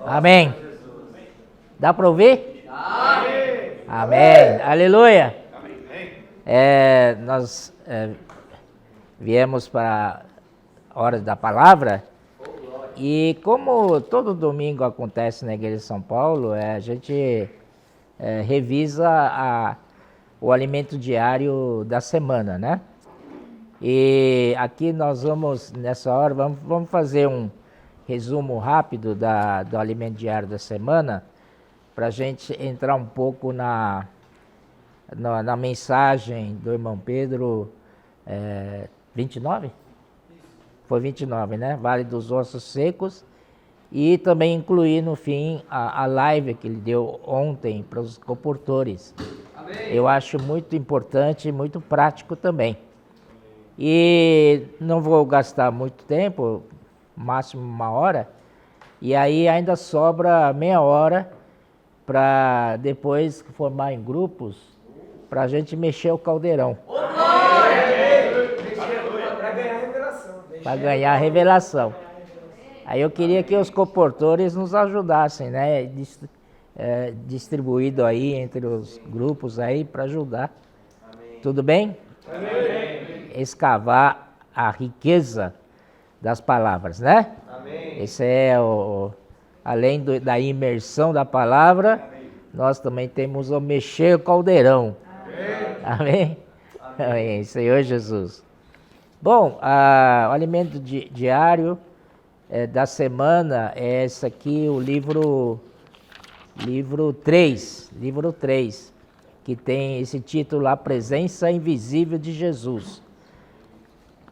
Amém. Dá para ouvir? Amém. Amém. Aleluia. Nós viemos para a hora da palavra e como todo domingo acontece na Igreja de São Paulo, a gente revisa o alimento diário da semana, né? E aqui nós vamos, nessa hora, vamos fazer um resumo rápido do alimento diário da semana, para a gente entrar um pouco na mensagem do irmão Pedro 29? Foi 29, né? Vale dos Ossos Secos. E também incluir no fim a live que ele deu ontem para os comportores. Amém. Eu acho muito importante e muito prático também. E não vou gastar muito tempo, máximo 1 hora, e aí ainda sobra meia hora para depois formar em grupos, para a gente mexer o caldeirão. Para ganhar a revelação. Aí eu queria que os comportores nos ajudassem, né? Distribuído aí entre os grupos aí para ajudar. Amém. Tudo bem? Amém. Escavar a riqueza das palavras, né? Amém. Esse é além da imersão da palavra, amém, nós também temos o mexer o caldeirão. Amém? Amém? Amém. Senhor Jesus. Bom, o alimento diário da semana é esse aqui, o livro 3, que tem esse título, A Presença Invisível de Jesus.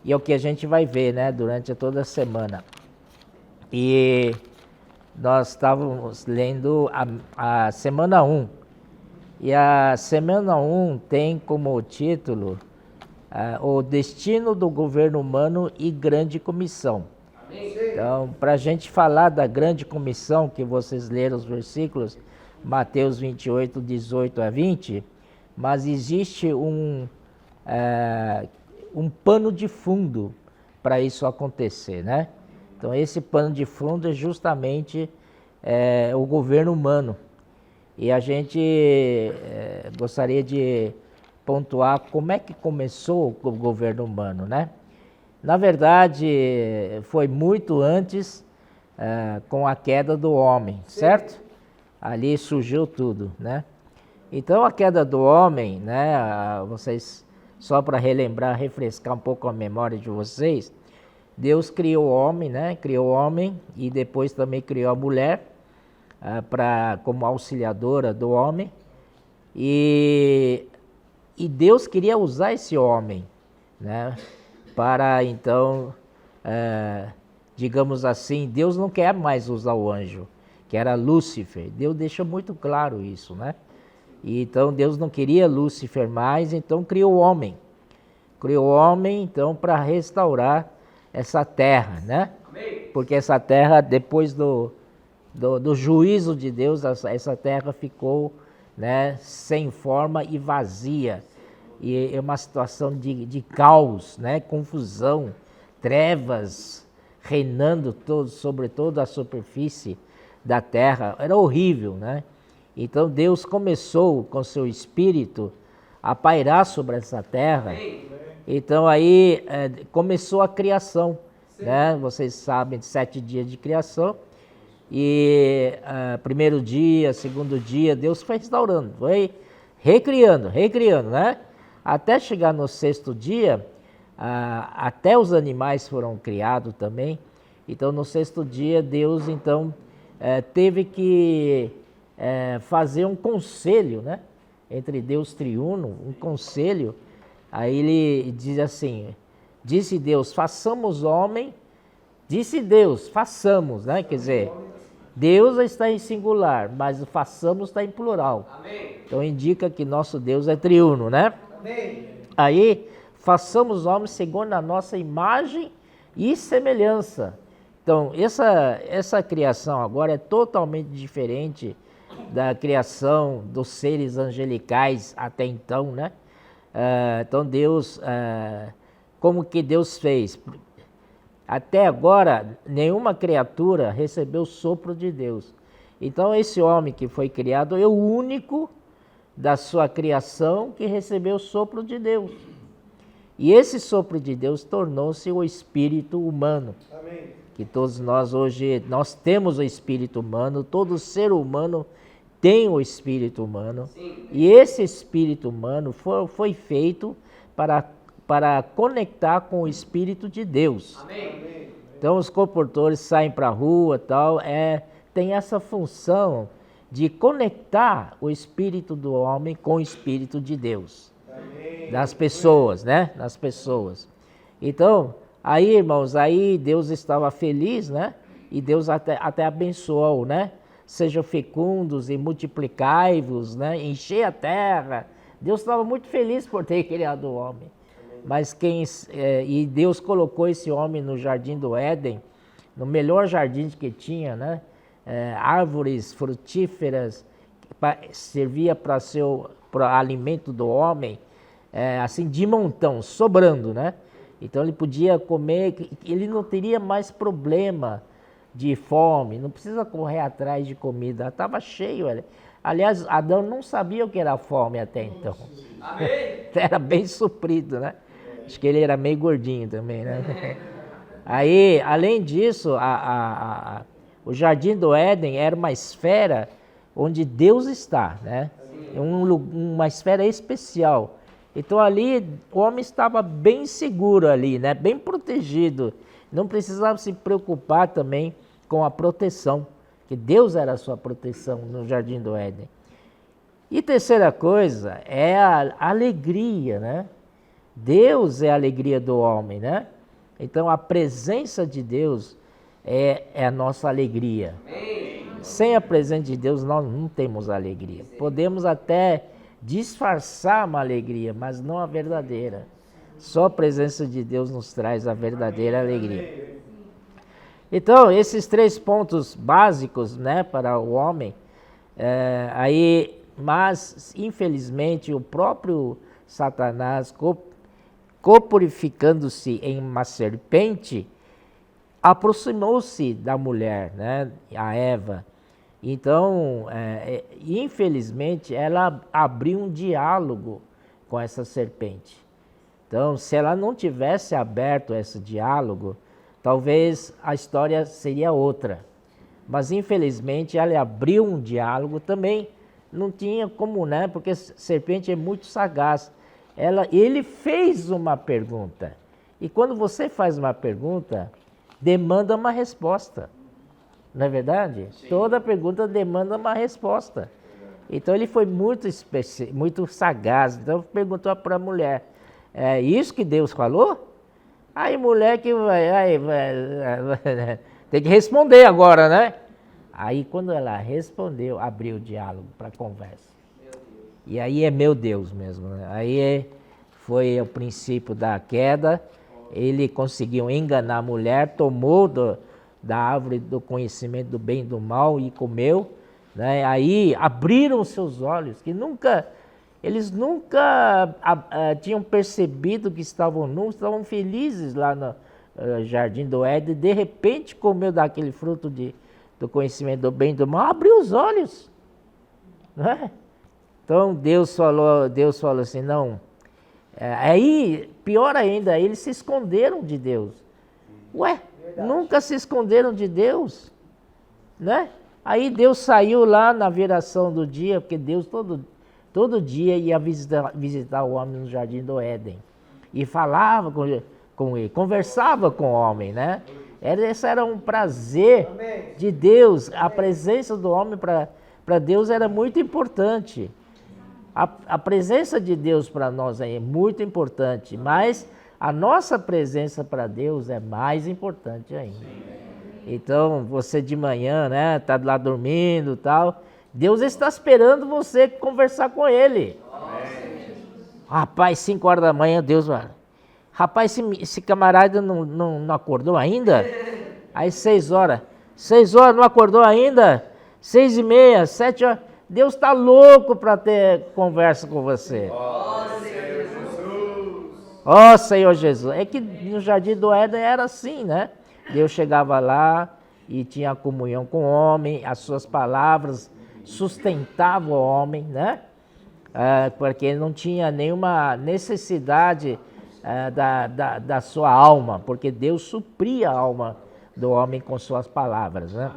E é o que a gente vai ver, né, durante toda a semana. E nós estávamos lendo a semana 1. E a semana 1 tem como título O Destino do Governo Humano e Grande Comissão. Amém. Então, para a gente falar da Grande Comissão, que vocês leram os versículos, Mateus 28, 18 a 20, mas existe um pano de fundo para isso acontecer, né? Então esse pano de fundo é justamente o governo humano. E a gente gostaria de pontuar como é que começou o governo humano, né? Na verdade, foi muito antes com a queda do homem, certo? Ali surgiu tudo, né? Então a queda do homem, né? Vocês... Só para relembrar, refrescar um pouco a memória de vocês, Deus criou o homem, né? Criou o homem e depois também criou a mulher como auxiliadora do homem. E Deus queria usar esse homem, né? Para então, digamos assim, Deus não quer mais usar o anjo, que era Lúcifer. Deus deixa muito claro isso, né? E então Deus não queria Lúcifer mais, então criou o homem. Criou o homem, então, para restaurar essa terra, né? Amém. Porque essa terra, depois do juízo de Deus, essa terra ficou, né, sem forma e vazia. E é uma situação de caos, né? Confusão, trevas reinando sobre toda a superfície da terra. Era horrível, né? Então Deus começou com seu espírito a pairar sobre essa terra. Então aí começou a criação, né? Vocês sabem, 7 dias de criação. E primeiro dia, segundo dia, Deus foi restaurando, foi recriando, né? Até chegar no 6º dia, até os animais foram criados também. Então no 6º dia, Deus então teve que fazer um conselho, né? Entre Deus triuno, um conselho. Aí ele diz assim, disse Deus, façamos homem, disse Deus, façamos, né? Quer dizer, Deus está em singular, mas o façamos está em plural. Amém. Então indica que nosso Deus é triuno, né? Amém. Aí, façamos homem segundo a nossa imagem e semelhança. Então, essa criação agora é totalmente diferente da criação dos seres angelicais até então, né? Então Deus, como que Deus fez? Até agora, nenhuma criatura recebeu o sopro de Deus. Então esse homem que foi criado é o único da sua criação que recebeu o sopro de Deus. E esse sopro de Deus tornou-se o espírito humano. Amém. Que todos nós hoje, nós temos o espírito humano, todo ser humano tem o espírito humano. Sim. E esse espírito humano foi feito para conectar com o espírito de Deus. Amém. Então os comportores saem para a rua, tal, tem essa função de conectar o espírito do homem com o espírito de Deus. Amém. Das pessoas, né? Das pessoas. Então, aí, irmãos, aí Deus estava feliz, né? E Deus até abençoou, né? Sejam fecundos e multiplicai-vos, né? Encher a terra. Deus estava muito feliz por ter criado o homem. Mas e Deus colocou esse homem no jardim do Éden, no melhor jardim que tinha, né? Árvores frutíferas, servia para alimento do homem, assim de montão, sobrando, né? Então ele podia comer, ele não teria mais problema de fome, não precisa correr atrás de comida, estava cheio. Aliás, Adão não sabia o que era fome até então. Amém. Era bem suprido, né? Acho que ele era meio gordinho também, né? Aí, além disso, o Jardim do Éden era uma esfera onde Deus está, né? Uma esfera especial. Então ali o homem estava bem seguro ali, né? Bem protegido. Não precisava se preocupar também com a proteção, que Deus era a sua proteção no Jardim do Éden. E terceira coisa é a alegria, né? Deus é a alegria do homem, né? Então a presença de Deus é a nossa alegria. Amém. Sem a presença de Deus nós não temos alegria. Podemos até disfarçar uma alegria, mas não a verdadeira. Só a presença de Deus nos traz a verdadeira alegria. Então, esses 3 pontos básicos, né, para o homem, mas infelizmente o próprio Satanás, corporificando-se em uma serpente, aproximou-se da mulher, né, a Eva. Então, infelizmente, ela abriu um diálogo com essa serpente. Então, se ela não tivesse aberto esse diálogo, talvez a história seria outra. Mas, infelizmente, ela abriu um diálogo também. Não tinha como, né? Porque a serpente é muito sagaz. Ele fez uma pergunta. E quando você faz uma pergunta, demanda uma resposta. Não é verdade? Sim. Toda pergunta demanda uma resposta. Então ele foi muito sagaz. Então perguntou para a mulher: é isso que Deus falou? Aí mulher que vai tem que responder agora, né? Aí quando ela respondeu, abriu o diálogo para a conversa. E aí é meu Deus mesmo, né? Aí foi o princípio da queda. Ele conseguiu enganar a mulher, tomou da árvore do conhecimento do bem e do mal e comeu, né? Aí abriram seus olhos, que eles nunca tinham percebido que estavam nus, estavam felizes lá no Jardim do Éden, de repente comeu daquele fruto do conhecimento do bem e do mal, abriu os olhos, né? Então Deus falou assim, não, aí pior ainda, eles se esconderam de Deus. Ué, nunca se esconderam de Deus, né? Aí Deus saiu lá na viração do dia, porque Deus todo dia ia visitar o homem no Jardim do Éden. E falava com ele, conversava com o homem, né? Esse era um prazer de Deus. A presença do homem para Deus era muito importante. A presença de Deus para nós é muito importante, mas a nossa presença para Deus é mais importante ainda. Então, você de manhã, né, tá lá dormindo e tal, Deus está esperando você conversar com Ele. Rapaz, 5 horas da manhã, Deus vai... Rapaz, esse camarada não acordou ainda? Aí 6 horas. 6 horas, não acordou ainda? 6:30, 7 horas. Deus está louco para ter conversa com você. Ó Senhor Jesus. É que no Jardim do Éden era assim, né? Deus chegava lá e tinha comunhão com o homem, as suas palavras sustentavam o homem, né? Porque não tinha nenhuma necessidade da sua alma, porque Deus supria a alma do homem com suas palavras, né?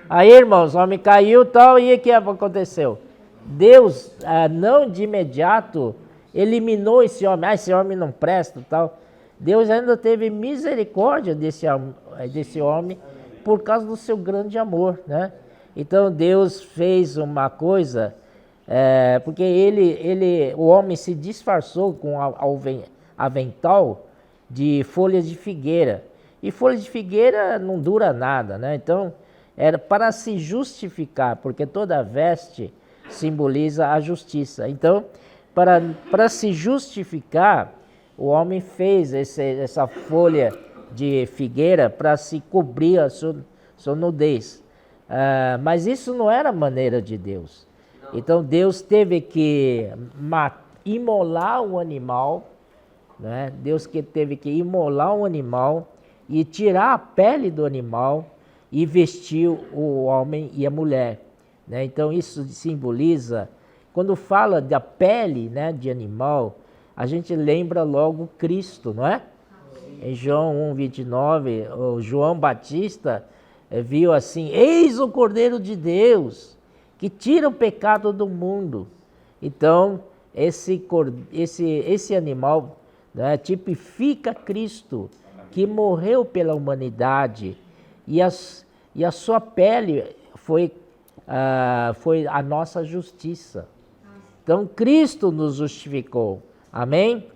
Aí, irmãos, o homem caiu e tal, e o que aconteceu? Deus, não de imediato, eliminou esse homem. Esse homem não presta e tal. Deus ainda teve misericórdia desse homem por causa do seu grande amor, né? Então, Deus fez uma coisa, porque o homem se disfarçou com avental de folhas de figueira. E folha de figueira não dura nada, né? Então, era para se justificar, porque toda veste simboliza a justiça. Então, para se justificar, o homem fez essa folha de figueira para se cobrir a sua nudez. Mas isso não era a maneira de Deus. Então, Deus teve que imolar um animal, né? Deus teve que imolar um animal e tirar a pele do animal e vestir o homem e a mulher, né? Então isso simboliza, quando fala da pele, né, de animal, a gente lembra logo Cristo, não é? Em João 1:29, o João Batista viu assim: eis o Cordeiro de Deus que tira o pecado do mundo. Então esse animal, né, tipifica Cristo, que morreu pela humanidade, e a sua pele foi a nossa justiça. Então Cristo nos justificou. Amém?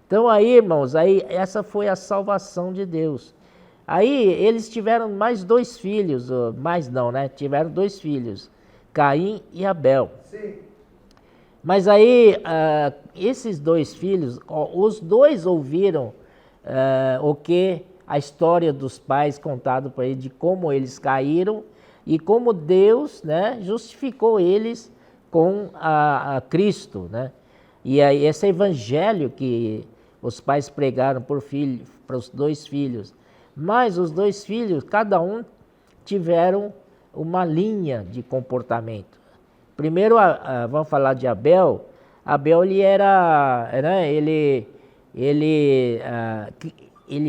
Então aí, irmãos, essa foi a salvação de Deus. Aí eles tiveram mais 2 filhos, mais não, né? Tiveram 2 filhos, Caim e Abel. Sim. Mas aí esses 2 filhos, os 2 ouviram a história dos pais contado para eles, de como eles caíram e como Deus, né, justificou eles com a Cristo, né? E aí esse evangelho que os pais pregaram para os 2 filhos. Mas os 2 filhos, cada um tiveram uma linha de comportamento. Primeiro, vamos falar de Abel. Abel, ele era, né, ele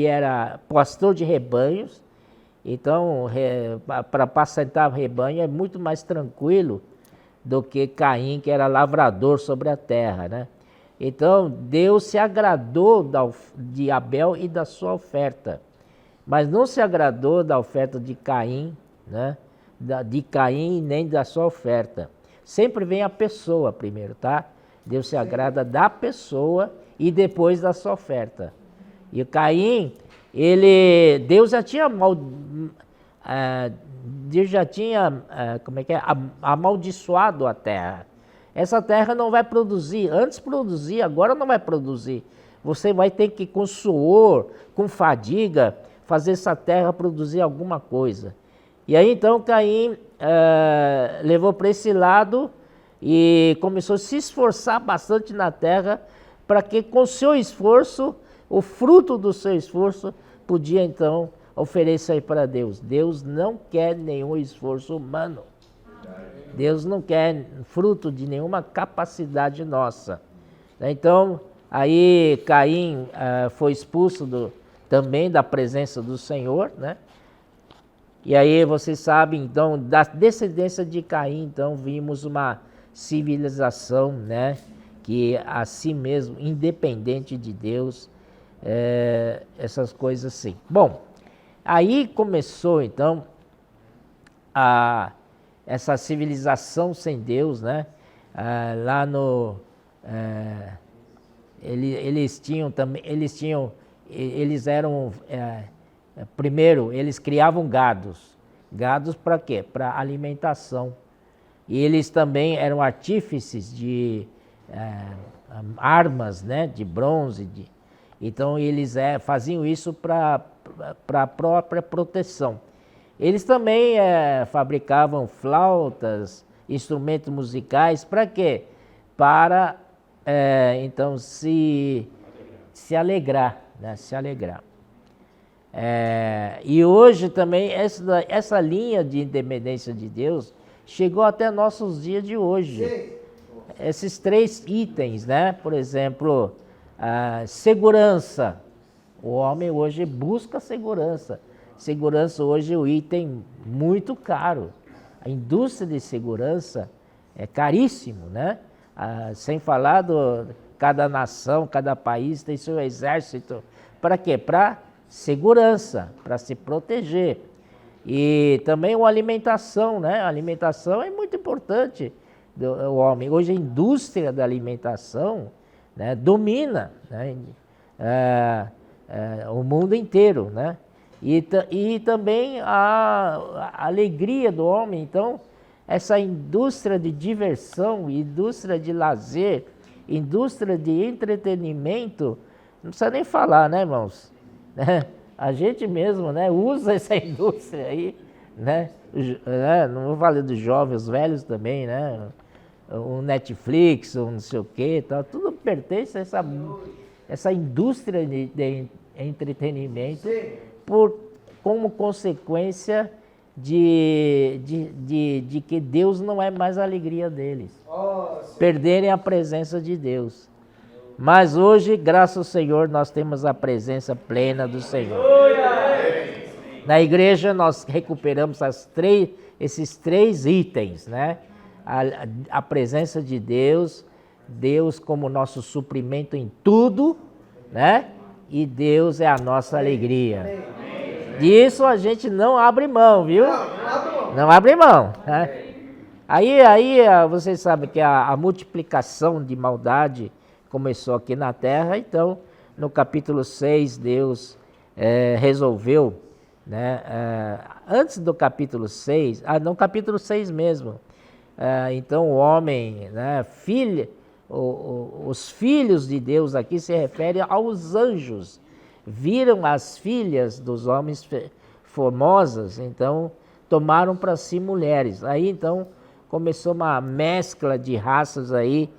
era pastor de rebanhos. Então, para apacentar rebanho é muito mais tranquilo do que Caim, que era lavrador sobre a terra, né? Então, Deus se agradou de Abel e da sua oferta, mas não se agradou da oferta de Caim, né? De Caim nem da sua oferta. Sempre vem a pessoa primeiro, tá? Deus se agrada da pessoa e depois da sua oferta. E o Caim, Deus já tinha amaldiçoado a terra. Essa terra não vai produzir, antes produzia, agora não vai produzir. Você vai ter que, com suor, com fadiga, fazer essa terra produzir alguma coisa. E aí então Caim levou para esse lado e começou a se esforçar bastante na terra, para que com seu esforço, o fruto do seu esforço, podia então oferecer para Deus. Deus não quer nenhum esforço humano. Deus não quer fruto de nenhuma capacidade nossa. Então, aí Caim foi expulso também da presença do Senhor, né? E aí vocês sabem, então, da descendência de Caim, então, vimos uma civilização, né? Que a si mesmo, independente de Deus, essas coisas assim. Bom, aí começou, então, essa civilização sem Deus, né? Primeiro, eles criavam gados. Gados para quê? Para alimentação. E eles também eram artífices de armas, né? De bronze. Então, eles faziam isso para a própria proteção. Eles também fabricavam flautas, instrumentos musicais, para quê? Para, então, se alegrar, né? Se alegrar. E hoje também essa linha de independência de Deus chegou até nossos dias de hoje. Sim. Esses 3 itens, né? Por exemplo, a segurança. O homem hoje busca segurança. Segurança hoje é um item muito caro. A indústria de segurança é caríssimo, né? Sem falar cada nação, cada país tem seu exército. Para quê? Para segurança, para se proteger. E também a alimentação, né? A alimentação é muito importante do homem. Hoje a indústria da alimentação, né, domina, né, o mundo inteiro, né? E também a alegria do homem. Então, essa indústria de diversão, indústria de lazer, indústria de entretenimento, não precisa nem falar, né, irmãos? A gente mesmo, né, usa essa indústria aí, né? Não vou falar dos jovens, os velhos também, né? O Netflix, o não sei o que, tal, tudo pertence a essa indústria de entretenimento, como consequência de que Deus não é mais a alegria deles, perderem a presença de Deus. Mas hoje, graças ao Senhor, nós temos a presença plena do Senhor. Na igreja nós recuperamos esses 3 itens, né? A presença de Deus, Deus como nosso suprimento em tudo, né? E Deus é a nossa alegria. Disso a gente não abre mão, viu? Não abre mão. Né? Aí vocês sabem que a multiplicação de maldade começou aqui na terra, então no capítulo 6 Deus resolveu, né? Antes do capítulo 6, no capítulo 6 mesmo, então o homem, né, os filhos de Deus aqui se refere aos anjos, viram as filhas dos homens formosas, então tomaram para si mulheres. Aí então começou uma mescla de raças aí,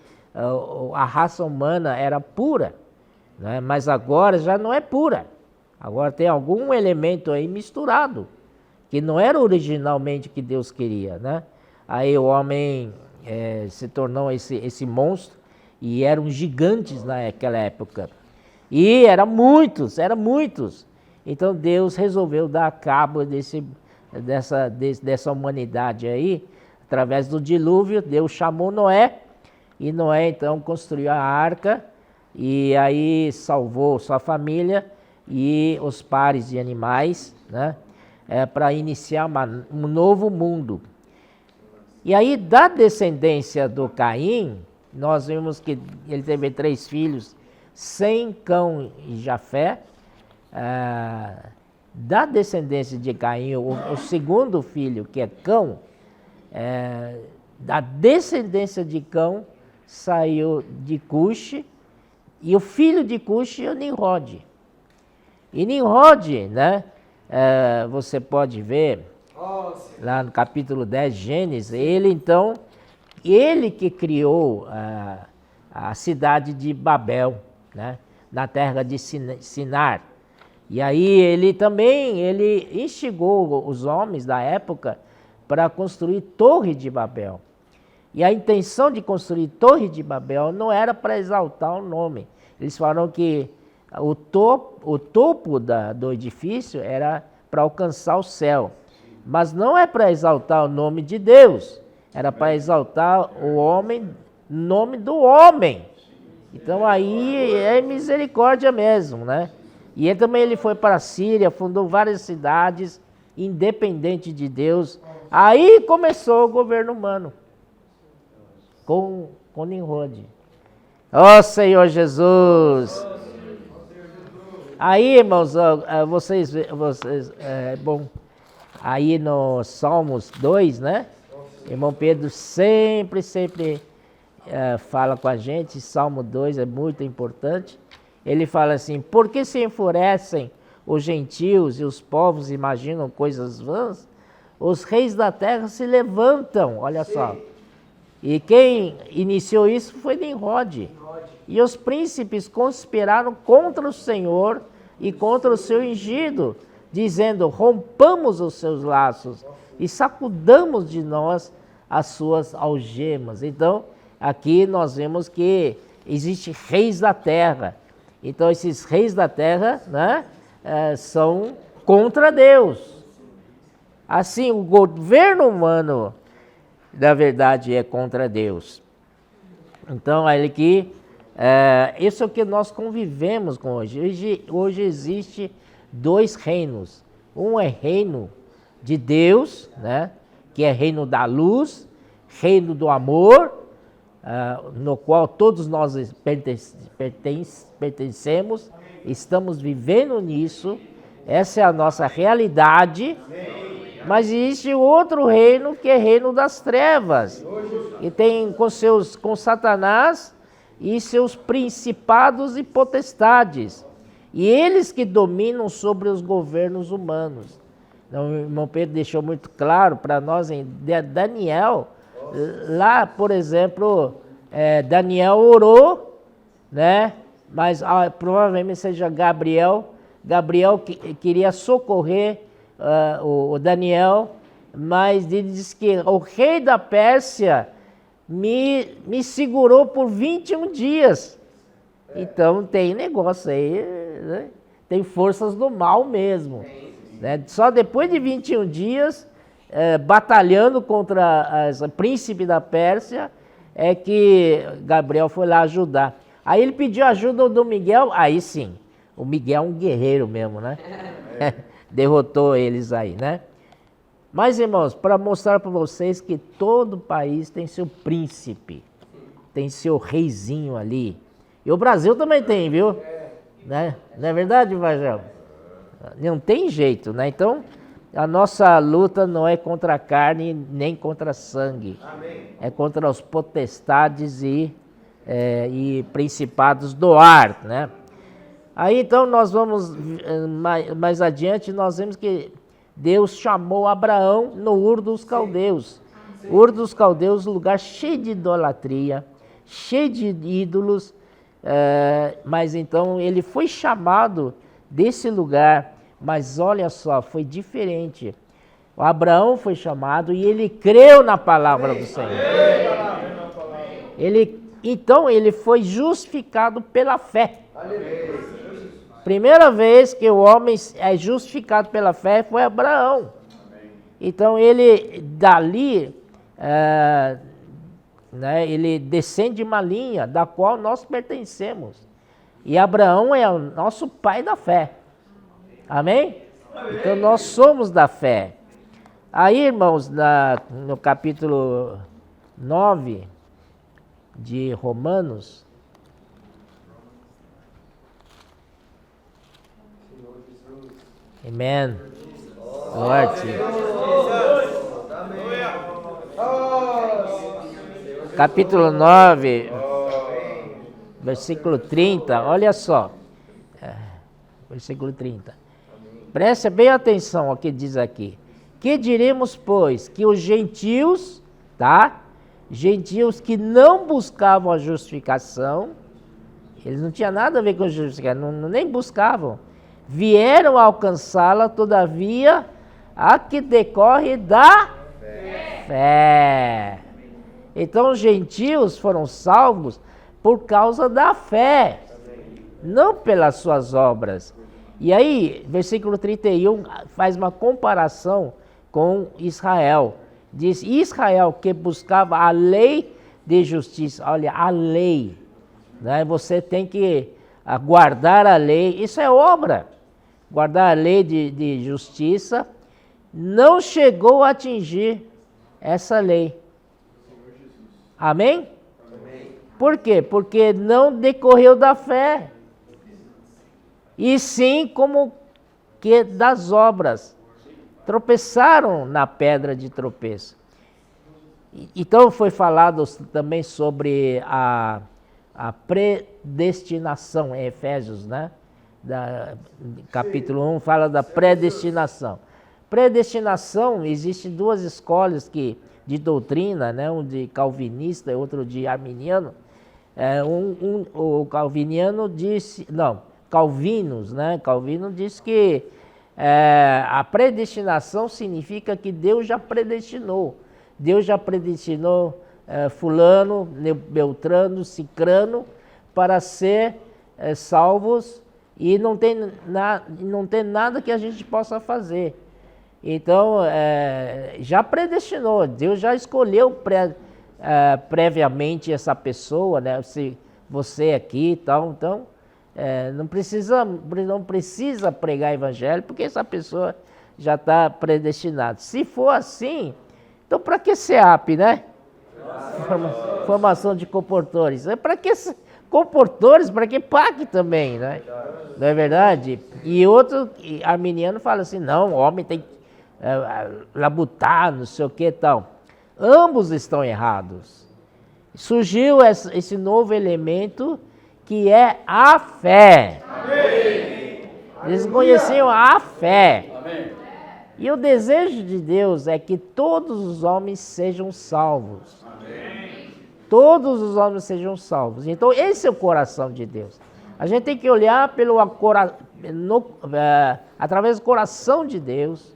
a raça humana era pura, né? Mas agora já não é pura, agora tem algum elemento aí misturado, que não era originalmente que Deus queria, né? Aí o homem se tornou esse monstro, e eram gigantes naquela época. E eram muitos. Então Deus resolveu dar cabo dessa humanidade aí, através do dilúvio. Deus chamou Noé, e Noé então construiu a arca, e aí salvou sua família e os pares de animais, né? Para iniciar um novo mundo. E aí, da descendência do Caim, nós vimos que ele teve 3 filhos, Sem, Cão e Jafé. Da descendência de Caim, o segundo filho, que é Cão, da descendência de Cão saiu de Cuxi, e o filho de Cuxi é o Nimrod. E Nimrod, né, você pode ver lá no capítulo 10, Gênesis, ele que criou a cidade de Babel, né, na terra de Sinar. E aí ele instigou os homens da época para construir Torre de Babel. E a intenção de construir Torre de Babel não era para exaltar o nome. Eles falaram que o topo do edifício era para alcançar o céu. Mas não é para exaltar o nome de Deus, era para exaltar nome do homem. Então aí é misericórdia mesmo, né? E ele foi para a Síria, fundou várias cidades, independente de Deus. Aí começou o governo humano, com Nimrod. Ó Senhor Jesus! Aí, irmãos, vocês bom, aí no Salmos 2, né? Irmão Pedro sempre fala com a gente, Salmo 2 é muito importante. Ele fala assim: por que se enfurecem os gentios e os povos imaginam coisas vãs? Os reis da terra se levantam, olha só. E quem iniciou isso foi Nimrod. E os príncipes conspiraram contra o Senhor e contra o seu ungido, dizendo: rompamos os seus laços e sacudamos de nós as suas algemas. Então, aqui nós vemos que existem reis da terra. Então, esses reis da terra, né, são contra Deus. Assim, o governo humano, na verdade, é contra Deus. Então, ele que isso é o que nós convivemos com hoje. Hoje existe dois reinos. Um é reino de Deus, né, que é reino da luz, reino do amor, no qual todos nós pertencemos, estamos vivendo nisso, essa é a nossa realidade. Mas existe outro reino que é reino das trevas, e tem com Satanás e seus principados e potestades, e eles que dominam sobre os governos humanos. Então, o irmão Pedro deixou muito claro para nós em Daniel, lá, por exemplo, Daniel orou, né? Mas provavelmente seja Gabriel queria socorrer o Daniel, mas ele diz que o rei da Pérsia me segurou por 21 dias. Então tem negócio aí, né? Tem forças do mal mesmo. Né? Só depois de 21 dias, batalhando contra o príncipe da Pérsia, é que Gabriel foi lá ajudar. Aí ele pediu ajuda do Miguel, aí sim, o Miguel é um guerreiro mesmo, né? Derrotou eles aí, né? Mas, irmãos, para mostrar para vocês que todo país tem seu príncipe, tem seu reizinho ali. E o Brasil também tem, viu? Né? Não é verdade, Vajel? Não tem jeito, né? Então, a nossa luta não é contra a carne nem contra sangue. É contra os potestades e principados do ar, né? Aí então nós vamos mais adiante, nós vemos que Deus chamou Abraão no Ur dos Caldeus. Ur dos Caldeus, lugar cheio de idolatria, cheio de ídolos, mas então ele foi chamado desse lugar, mas olha só, foi diferente. O Abraão foi chamado e ele creu na palavra do Senhor. Então ele foi justificado pela fé. Primeira vez que o homem é justificado pela fé foi Abraão. Então ele dali, né, ele descende de uma linha da qual nós pertencemos. E Abraão é o nosso pai da fé. Amém? Então nós somos da fé. Aí, irmãos, no capítulo 9 de Romanos, amém. Forte. Capítulo 9, versículo 30, olha só. Versículo 30. Preste bem atenção ao que diz aqui. Que diremos, pois, que os gentios, tá? Gentios que não buscavam a justificação, eles não tinham nada a ver com a justificação, nem buscavam, vieram alcançá-la, todavia, a que decorre da fé. Então os gentios foram salvos por causa da fé, não pelas suas obras. E aí, versículo 31 faz uma comparação com Israel. Diz: Israel que buscava a lei de justiça. Olha, a lei, né? Você tem que guardar a lei, isso é obra. Guardar a lei de justiça, não chegou a atingir essa lei. Amém? Amém. Por quê? Porque não decorreu da fé, e sim como que das obras. Tropeçaram na pedra de tropeço. Então foi falado também sobre a predestinação em Efésios, né? Capítulo 1 fala da predestinação. Predestinação, existem duas escolas de doutrina, né? Um de calvinista e outro de arminiano. O calviniano disse, não, calvinos, né? Calvino diz que a predestinação significa que Deus já predestinou. Deus já predestinou fulano, beltrano, cicrano para ser salvos e não tem nada que a gente possa fazer. Então, já predestinou, Deus já escolheu previamente essa pessoa, né? Se você aqui e tal, então não precisa pregar evangelho, porque essa pessoa já está predestinada. Se for assim, então para que SEAP, né? Formação de comportores. Para que comportores? Para que PAC também, né? Não é verdade? E outro arminiano fala assim, não, o homem tem que labutar, não sei o que e tal. Ambos estão errados. Surgiu esse novo elemento que é a fé. Amém. Eles conheciam a fé. Amém. E o desejo de Deus é que todos os homens sejam salvos. Amém. Todos os homens sejam salvos. Então esse é o coração de Deus. A gente tem que olhar através do coração de Deus.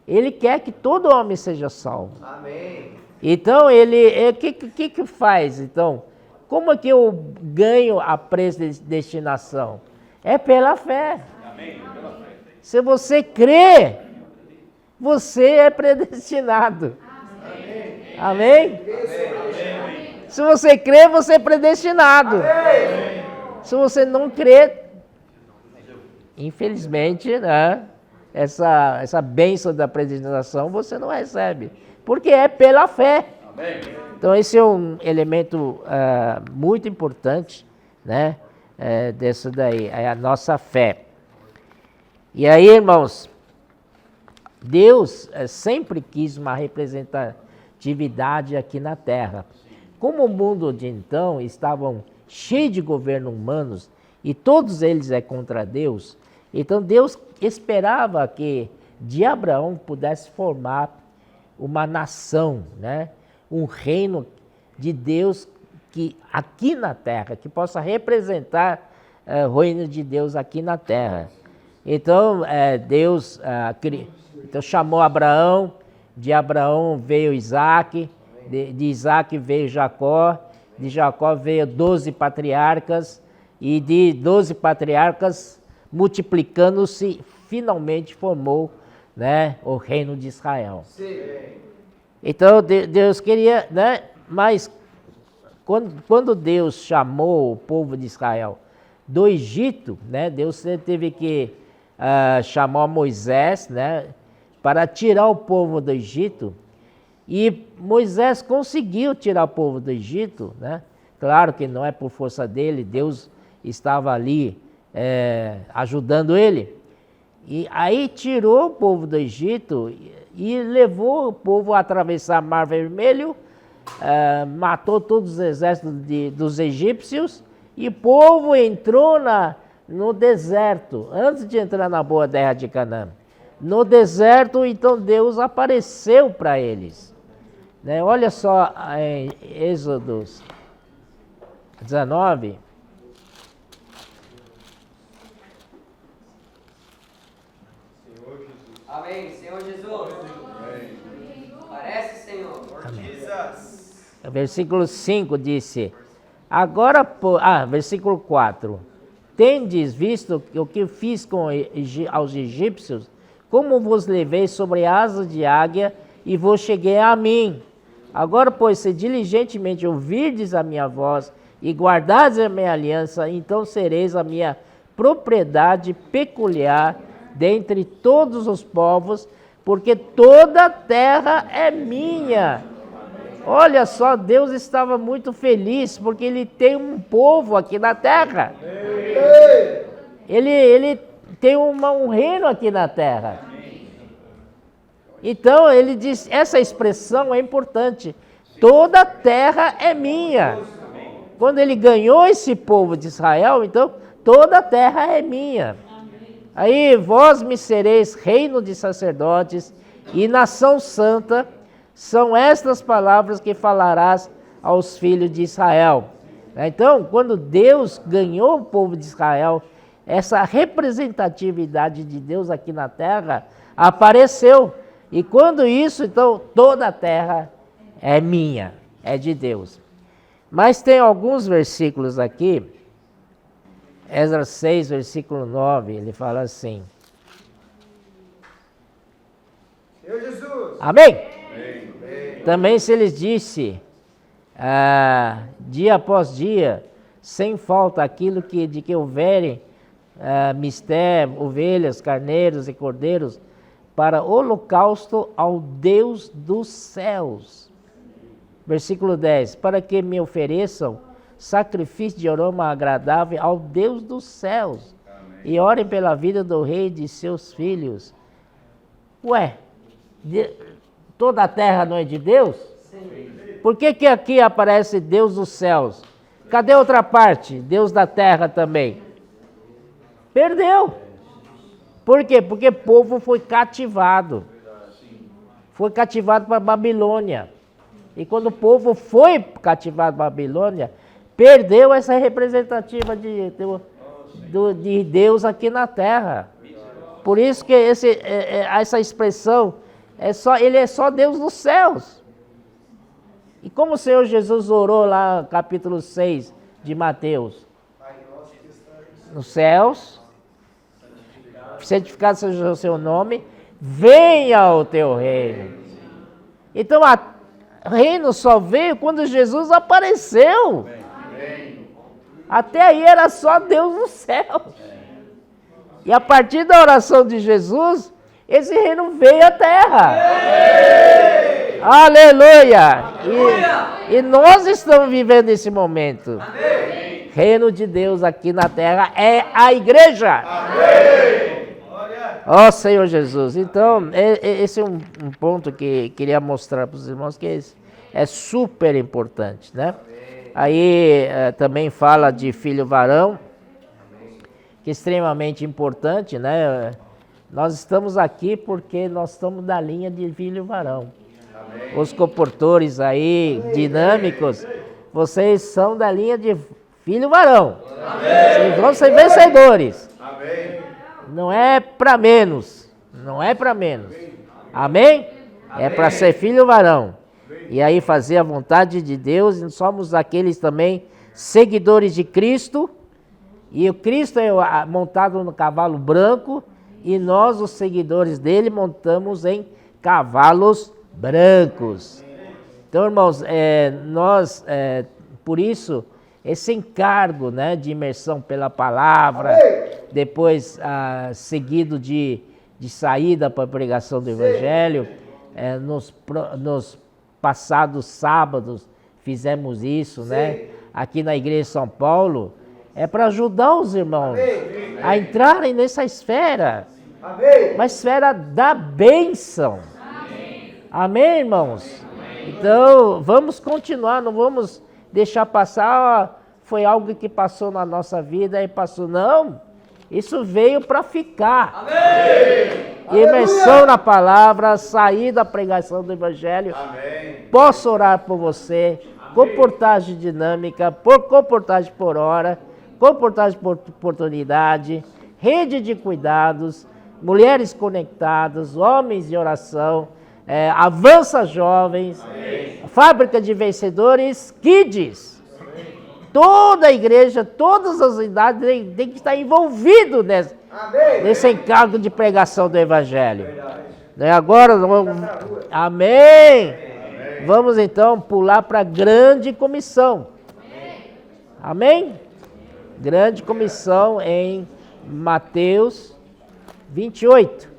Ele quer que todo homem seja salvo. Amém. Então, o que faz? Então, como é que eu ganho a predestinação? É pela fé. Amém. Pela fé. Se você crê, você é predestinado. Amém. Amém? Amém. Se você crê, você é predestinado. Amém. Se você não crê, infelizmente, né? Essa bênção da predestinação você não recebe, porque é pela fé. Amém. Então esse é um elemento muito importante, né? Desse daí, é a nossa fé. E aí, irmãos, Deus sempre quis uma representatividade aqui na Terra. Como o mundo de então estavam cheio de governos humanos e todos eles contra Deus, então Deus esperava que de Abraão pudesse formar uma nação, né? Um reino de Deus que aqui na terra, que possa representar o reino de Deus aqui na terra. Então Deus então, chamou Abraão, de Abraão veio Isaac, de Isaac veio Jacó, de Jacó veio 12 patriarcas, e de 12 patriarcas, multiplicando-se, finalmente formou, né, o reino de Israel. Sim. Então Deus queria, né, mas quando Deus chamou o povo de Israel do Egito, né, Deus teve que chamar Moisés, né, para tirar o povo do Egito, e Moisés conseguiu tirar o povo do Egito, né? Claro que não é por força dele, Deus estava ali ajudando ele. E aí tirou o povo do Egito e levou o povo a atravessar o Mar Vermelho, matou todos os exércitos dos egípcios, e o povo entrou no deserto, antes de entrar na boa terra de Canaã. No deserto, então Deus apareceu para eles. Né? Olha só em Êxodo 19. Amém, Senhor Jesus. Amém. Parece, Senhor. Amém. Versículo 5 disse, agora, versículo 4, tendes visto o que fiz aos egípcios, como vos levei sobre asas de águia e vos cheguei a mim. Agora, pois, se diligentemente ouvirdes a minha voz e guardardes a minha aliança, então sereis a minha propriedade peculiar dentre todos os povos, porque toda a terra é minha. Olha só, Deus estava muito feliz, porque Ele tem um povo aqui na terra. Ele tem um reino aqui na terra. Então, ele diz, essa expressão é importante. Toda a terra é minha. Quando Ele ganhou esse povo de Israel, então, toda a terra é minha. Aí, vós me sereis reino de sacerdotes e nação santa, são estas palavras que falarás aos filhos de Israel. Então, quando Deus ganhou o povo de Israel, essa representatividade de Deus aqui na terra apareceu. E quando isso, então toda a terra é minha, é de Deus. Mas tem alguns versículos aqui, Esdras 6, versículo 9, ele fala assim. Senhor Jesus. Amém? Amém. Também se lhes disse, dia após dia, sem falta aquilo de que houverem mister, ovelhas, carneiros e cordeiros, para holocausto ao Deus dos céus. Versículo 10, para que me ofereçam sacrifício de aroma agradável ao Deus dos céus. Amém. E orem pela vida do rei e de seus filhos. Ué, toda a terra não é de Deus? Sim. Por que aqui aparece Deus dos céus? Cadê outra parte? Deus da terra também. Perdeu. Por quê? Porque o povo foi cativado. Foi cativado para a Babilônia. E quando o povo foi cativado para a Babilônia, perdeu essa representativa de Deus aqui na terra. Por isso que essa expressão, ele é só Deus dos céus. E como o Senhor Jesus orou lá no capítulo 6 de Mateus? Nos céus, santificado seja o seu nome, venha o teu reino. Então, o reino só veio quando Jesus apareceu. Até aí era só Deus no céu. E a partir da oração de Jesus, esse reino veio à terra. Aleluia! E nós estamos vivendo esse momento. Amém. Reino de Deus aqui na terra é a igreja. Ó Senhor Jesus. Então, esse é um ponto que queria mostrar para os irmãos, que é super importante, né? Aí também fala de filho varão, que é extremamente importante, né? Nós estamos aqui porque nós estamos da linha de filho varão. Amém. Os comportores aí, dinâmicos, vocês são da linha de filho varão. Amém. Vocês vão ser vencedores. Amém. Não é para menos. Não é para menos. Amém? Amém. É para ser filho varão. E aí fazer a vontade de Deus. E somos aqueles também seguidores de Cristo. E o Cristo é montado no cavalo branco. E nós, os seguidores dele, montamos em cavalos brancos. Então, irmãos, nós, por isso, esse encargo, né, de imersão pela palavra, depois seguido de saída para a pregação do Evangelho, nos passados sábados fizemos isso, né, aqui na Igreja de São Paulo, é para ajudar os irmãos a entrarem nessa esfera, uma esfera da bênção. Amém, irmãos? Então, vamos continuar, não vamos deixar passar, foi algo que passou na nossa vida e passou. Não, isso veio para ficar. Amém. Imersão na palavra, sair da pregação do Evangelho. Amém. Posso orar por você, comportagem dinâmica, comportagem por hora, comportagem por oportunidade, rede de cuidados, mulheres conectadas, homens de oração, avança jovens, amém, fábrica de vencedores, kids. Amém. Toda a igreja, todas as idades tem que estar envolvido nesse encargo de pregação do Evangelho. Agora, amém. Vamos então pular para a grande comissão. Amém? Grande comissão em Mateus 28.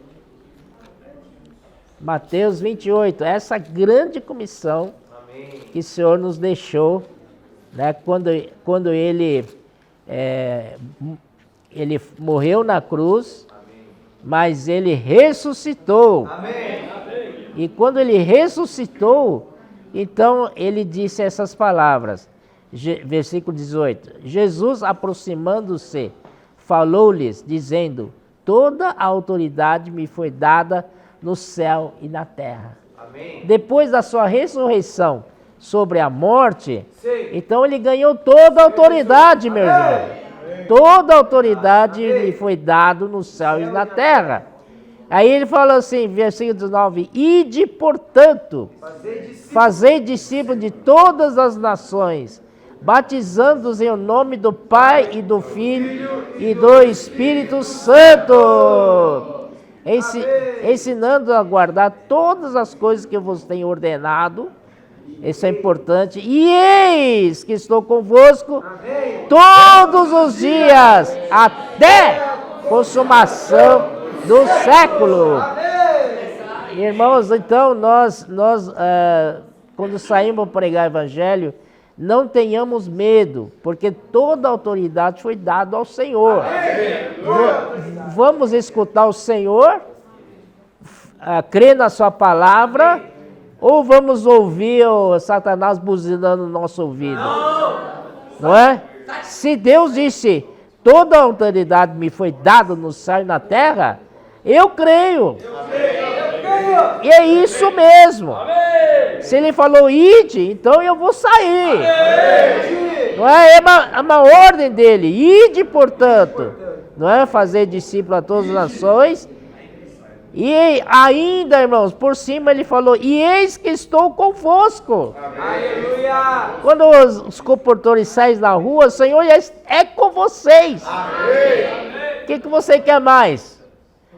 Mateus 28, essa grande comissão, amém, que o Senhor nos deixou, né, quando ele morreu na cruz, amém, mas ele ressuscitou. Amém. E quando ele ressuscitou, então ele disse essas palavras, versículo 18, Jesus aproximando-se, falou-lhes, dizendo, toda a autoridade me foi dada no céu e na terra. Amém. Depois da sua ressurreição sobre a morte, sim, então ele ganhou toda a autoridade, meu irmão. Toda autoridade lhe foi dado no céu e na terra. Aí ele fala assim, versículo 19: Ide, portanto, fazei discípulos de todas as nações, batizando-os em nome do Pai e do Filho e do Espírito Santo, ensinando a guardar todas as coisas que eu vos tenho ordenado. Isso é importante. E eis que estou convosco todos os dias, até consumação do século. Irmãos, então nós quando saímos para pregar o evangelho, não tenhamos medo, porque toda a autoridade foi dada ao Senhor. Vamos escutar o Senhor, crer na sua palavra, ou vamos ouvir o Satanás buzinando no nosso ouvido? Não é? Se Deus disse, toda a autoridade me foi dada no céu e na terra, eu creio. E é isso mesmo. Se ele falou ide, então eu vou sair. Não é? É uma ordem dele. Ide, portanto. Não é? Fazer discípulo a todas as nações. E ainda, irmãos, por cima ele falou, e eis que estou convosco. Aleluia. Quando os comportores saem na rua, o Senhor é com vocês. O que você quer mais?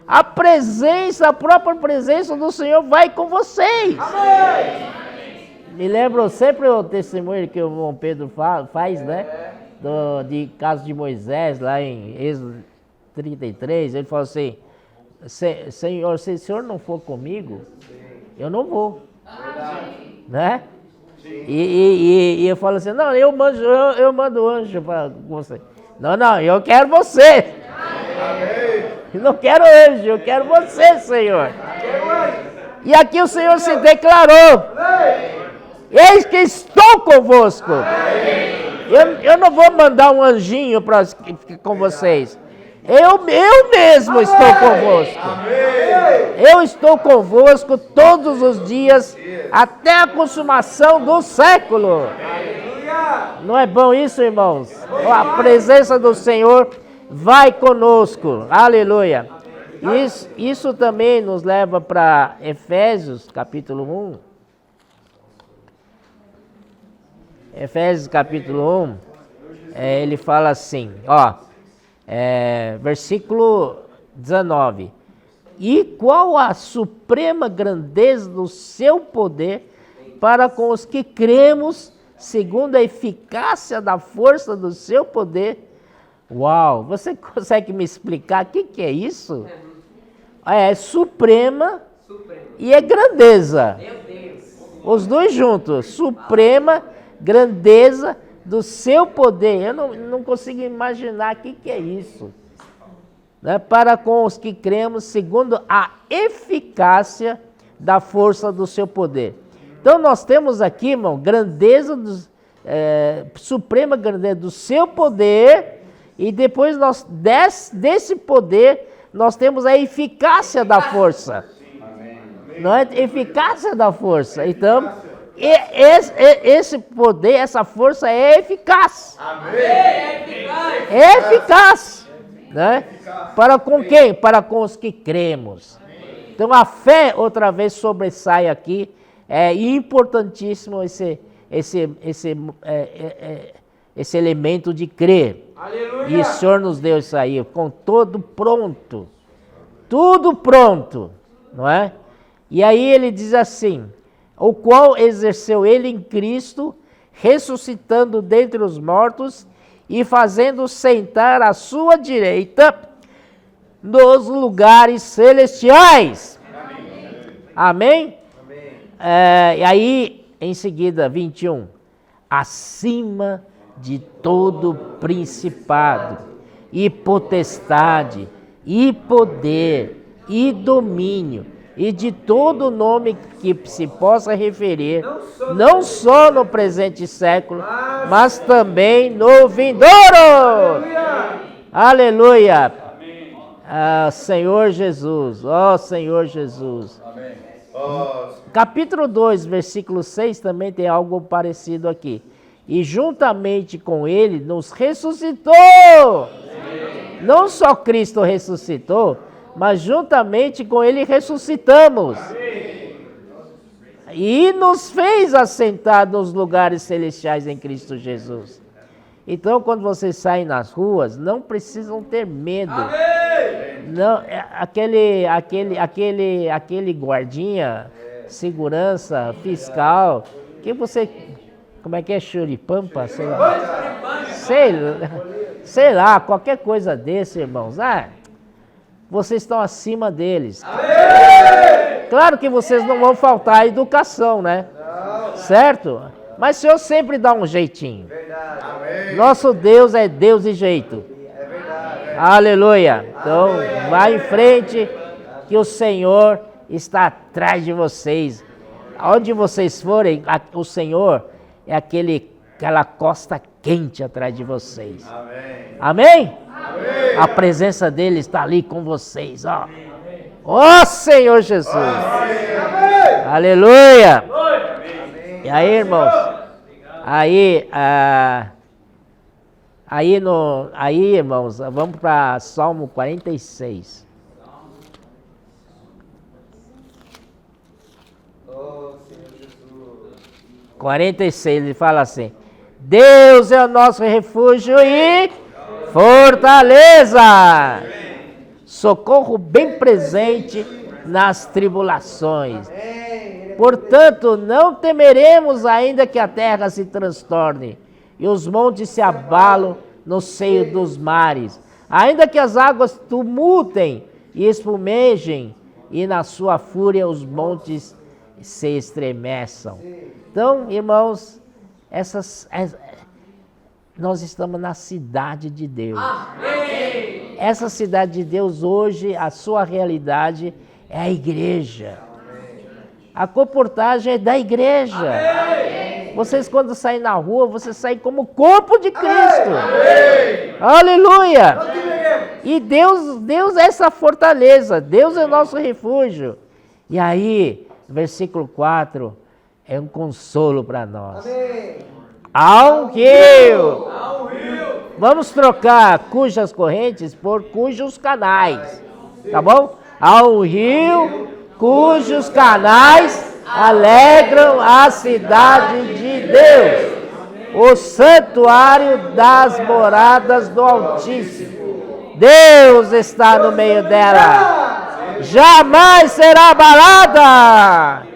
A própria presença do Senhor vai com vocês. Amém. Me lembro sempre o testemunho que o irmão Pedro faz, né? De caso de Moisés, lá em Êxodo 33, ele falou assim, Senhor, se o Senhor não for comigo, eu não vou. Né? E eu falo assim, não, eu mando anjo para você. Não, eu quero você. Eu não quero anjo, eu quero você, Senhor. E aqui o Senhor se declarou, eis que estou convosco. Eu não vou mandar um anjinho para ficar com vocês. Eu mesmo estou convosco. Eu estou convosco todos os dias, até a consumação do século. Não é bom isso, irmãos? A presença do Senhor vai conosco. Aleluia. Isso também nos leva para Efésios, capítulo 1. Efésios, capítulo 1. Ele fala assim, versículo 19: E qual a suprema grandeza do seu poder para com os que cremos, segundo a eficácia da força do seu poder. Uau, você consegue me explicar o que é isso? É suprema e é grandeza. Meu Deus. Os dois juntos, suprema, grandeza do seu poder. Eu não consigo imaginar o que é isso. Né? Para com os que cremos, segundo a eficácia da força do seu poder. Então nós temos aqui, irmão, grandeza, suprema grandeza do seu poder, e depois desse poder nós temos a eficácia da força. Não é? Eficácia da força. Então, esse poder, essa força é eficaz. É eficaz. Né? Para com quem? Para com os que cremos. Então a fé outra vez sobressai aqui. É importantíssimo esse elemento de crer. Aleluia. E o Senhor nos deu isso aí com tudo pronto. Tudo pronto, não é? E aí ele diz assim: o qual exerceu ele em Cristo, ressuscitando dentre os mortos e fazendo sentar à sua direita nos lugares celestiais. Amém? E aí, em seguida, 21. Acima de todo principado, e potestade, e poder, e domínio, e de todo nome que se possa referir, não só no presente século, mas também no vindouro. Aleluia! Senhor Jesus, ó Senhor Jesus. Capítulo 2, versículo 6 também tem algo parecido aqui. e juntamente com ele nos ressuscitou. Não só Cristo ressuscitou, mas juntamente com ele ressuscitamos. E nos fez assentar nos lugares celestiais em Cristo Jesus. Então, quando vocês saem nas ruas, não precisam ter medo. Não, aquele guardinha, segurança, fiscal, que você, como é que é, churipampa? Sei lá, qualquer coisa desse, irmãos. Vocês estão acima deles. Claro que vocês não vão faltar a educação, né? Certo? Mas o Senhor sempre dá um jeitinho. Nosso Deus é Deus de jeito. Aleluia. Então, vá em frente, que o Senhor está atrás de vocês. Onde vocês forem, o Senhor é aquela costa quente atrás de vocês. Amém? A presença dele está ali com vocês, ó. Ó Senhor Jesus. Aleluia. E aí, irmãos? Aí, irmãos, vamos para Salmo 46. Oh, Senhor Jesus. 46, ele fala assim: Deus é o nosso refúgio e fortaleza, socorro bem presente nas tribulações. Portanto, não temeremos, ainda que a terra se transtorne e os montes se abalam no seio dos mares, ainda que as águas tumultem e espumejem, e na sua fúria os montes se estremeçam. Então, irmãos, nós estamos na cidade de Deus. Essa cidade de Deus hoje, a sua realidade é a igreja. A comportagem é da igreja. Vocês, quando saem na rua, vocês saem como corpo de Cristo. Aleluia! E Deus é essa fortaleza. Deus é o nosso refúgio. E aí, versículo 4, é um consolo para nós. Há um rio. Vamos trocar cujas correntes por cujos canais. Tá bom? Há um rio cujos canais alegram a cidade de Deus, o santuário das moradas do Altíssimo. Deus está no meio dela, jamais será abalada.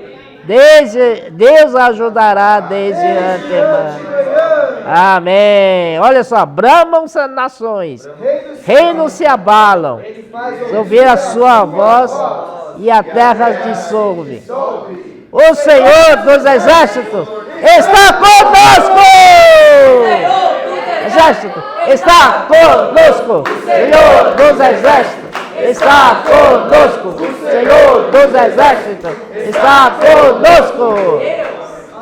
Deus ajudará desde antemão. Amém. Olha só, bramam-se nações, reinos se abalam, se ouvir a sua voz e a terra dissolve. O Senhor dos exércitos está conosco! Exército está conosco! Senhor dos exércitos está conosco! Senhor dos exércitos está conosco!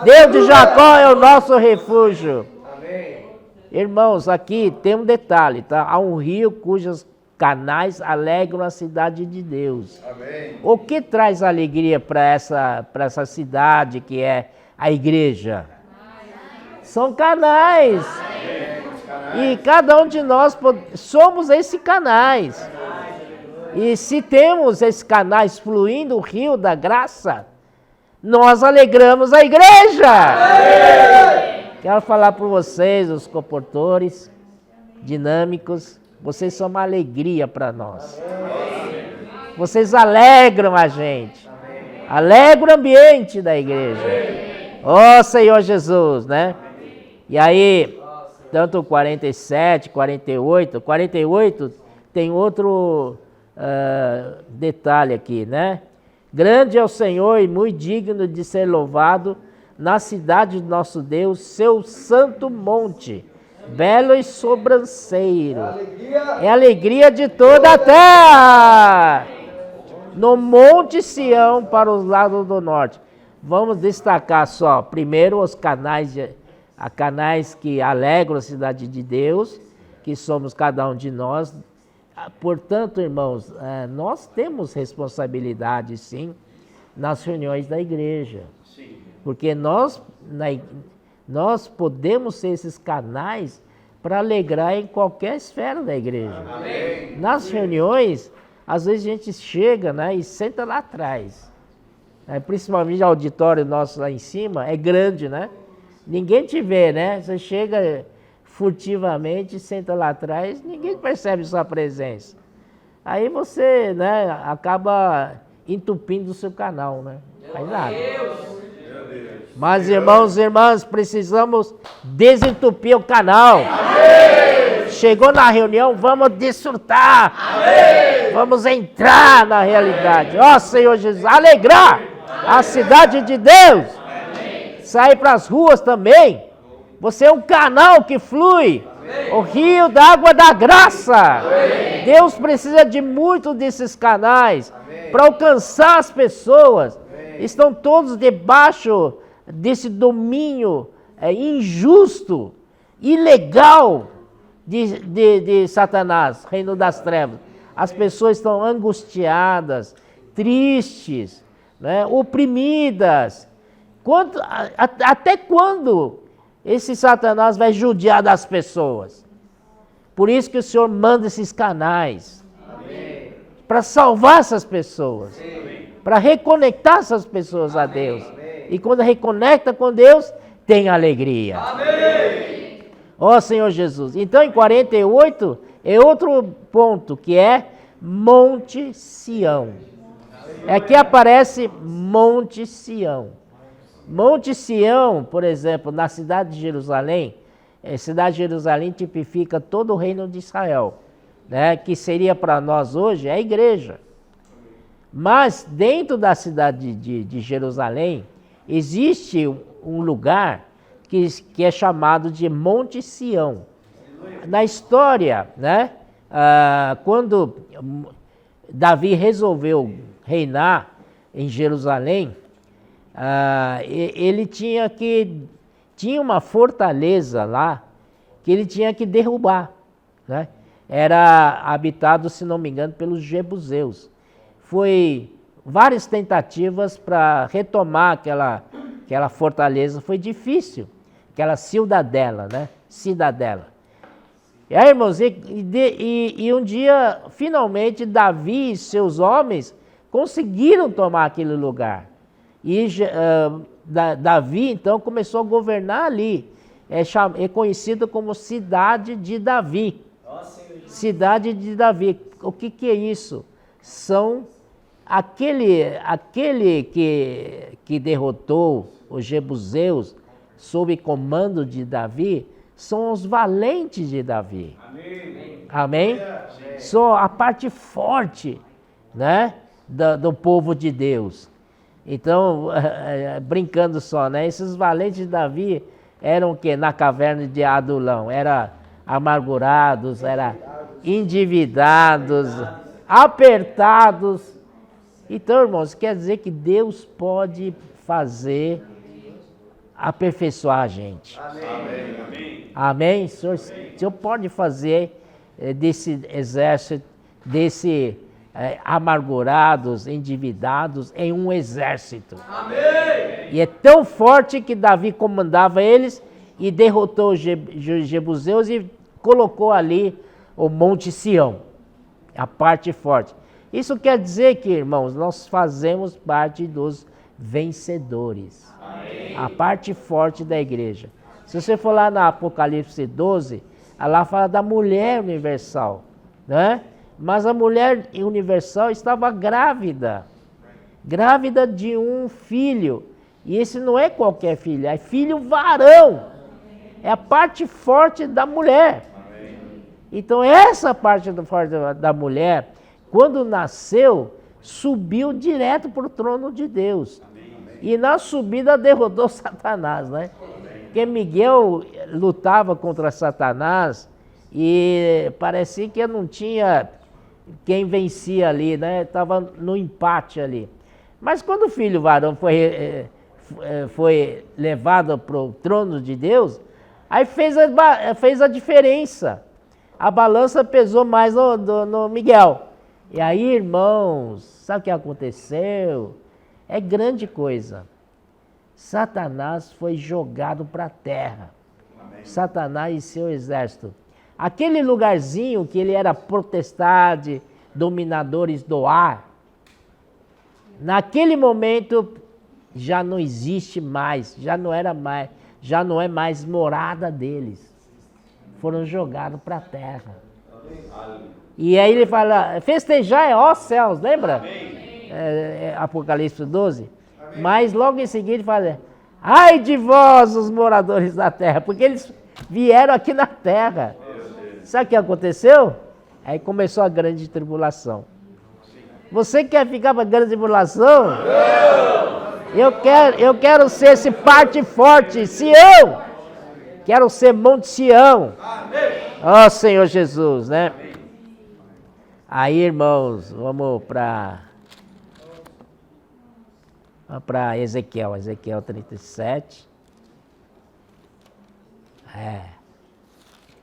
Deus de Jacó é o nosso refúgio. Irmãos, aqui tem um detalhe, tá? Há um rio cujos canais alegram a cidade de Deus. Amém. O que traz alegria para essa cidade que é a igreja? São canais. E cada um de nós somos esses canais. E se temos esses canais fluindo o rio da graça, nós alegramos a igreja. Quero falar para vocês, os comportores dinâmicos, vocês são uma alegria para nós. Vocês alegram a gente. Alegram o ambiente da igreja. Ó Senhor Jesus, né? E aí, tanto 47, 48 tem outro detalhe aqui, né? Grande é o Senhor e muito digno de ser louvado na cidade de nosso Deus, seu santo monte, belo e sobranceiro. É a alegria de toda a terra. No Monte Sião, para os lados do norte. Vamos destacar só, primeiro, os canais que alegram a cidade de Deus, que somos cada um de nós. Portanto, irmãos, nós temos responsabilidade, sim, nas reuniões da igreja. Porque nós Nós podemos ser esses canais para alegrar em qualquer esfera da igreja. Amém. Nas reuniões, às vezes a gente chega, né, e senta lá atrás. Principalmente o auditório nosso lá em cima é grande, né? Ninguém te vê, né? Você chega furtivamente, senta lá atrás, ninguém percebe sua presença. Aí você, né, acaba entupindo o seu canal, né? Faz nada. Mas, irmãos e irmãs, precisamos desentupir o canal. Amém. Chegou na reunião, vamos desfrutar. Amém. Vamos entrar na realidade. Ó Senhor Jesus, alegrar a cidade de Deus. Amém. Sair para as ruas também. Você é um canal que flui. Amém. O rio da água da graça. Amém. Deus precisa de muito desses canais para alcançar as pessoas. Amém. Estão todos debaixo desse domínio injusto, ilegal de Satanás, reino das trevas. As pessoas estão angustiadas, tristes, né, oprimidas. Até quando esse Satanás vai judiar das pessoas? Por isso que o Senhor manda esses canais para salvar essas pessoas, para reconectar essas pessoas a Deus. E quando reconecta com Deus, tem alegria. Amém. Ó Senhor Jesus. Então em 48 é outro ponto, que é Monte Sião. Aqui aparece Monte Sião. Monte Sião, por exemplo, na cidade de Jerusalém, a cidade de Jerusalém tipifica todo o reino de Israel, né? Que seria para nós hoje a igreja. Mas dentro da cidade de Jerusalém, existe um lugar que é chamado de Monte Sião. Na história, né, quando Davi resolveu reinar em Jerusalém, ele tinha uma fortaleza lá que ele tinha que derrubar, né? Era habitado, se não me engano, pelos jebuseus. Foi várias tentativas para retomar aquela fortaleza, foi difícil, aquela cidadela, né? Cidadela. E aí, irmãos, e um dia, finalmente, Davi e seus homens conseguiram tomar aquele lugar. E Davi, então, começou a governar ali. É conhecido como Cidade de Davi. Cidade de Davi. O que é isso? São aquele que derrotou os jebuseus sob comando de Davi, são os valentes de Davi. Amém? Amém? São a parte forte, né, do povo de Deus. Então, brincando só, né, esses valentes de Davi eram o quê? Na caverna de Adulão, eram amargurados, eram endividados, apertados. Então, irmãos, quer dizer que Deus pode aperfeiçoar a gente. Amém. Amém? O Senhor pode fazer desse exército, amargurados, endividados, em um exército. Amém. E é tão forte que Davi comandava eles e derrotou os jebuseus e colocou ali o Monte Sião, a parte forte. Isso quer dizer que, irmãos, nós fazemos parte dos vencedores. Amém. A parte forte da igreja. Se você for lá na Apocalipse 12, lá fala da mulher universal, né? Mas a mulher universal estava grávida de um filho. E esse não é qualquer filho, é filho varão. É a parte forte da mulher. Amém. Então essa parte forte da mulher, quando nasceu, subiu direto para o trono de Deus. Amém. E na subida derrotou Satanás, né? Amém. Porque Miguel lutava contra Satanás e parecia que não tinha quem vencia ali, né? Estava no empate ali. Mas quando o filho varão foi levado para o trono de Deus, aí fez a diferença. A balança pesou mais no Miguel. E aí, irmãos, sabe o que aconteceu? É grande coisa. Satanás foi jogado para a terra. Satanás e seu exército. Aquele lugarzinho que ele era potestade, dominadores do ar, naquele momento já não existe mais, já não é mais morada deles. Foram jogados para a terra. E aí ele fala, festejar ó céus, lembra? Apocalipse 12. Mas logo em seguida ele fala, ai de vós os moradores da terra, porque eles vieram aqui na terra. Sabe o que aconteceu? Aí começou a grande tribulação. Você quer ficar para a grande tribulação? Eu quero ser esse parte forte, Sião. Quero ser Monte Sião. Ó Senhor Jesus, né? Aí, irmãos, vamos para Ezequiel 37.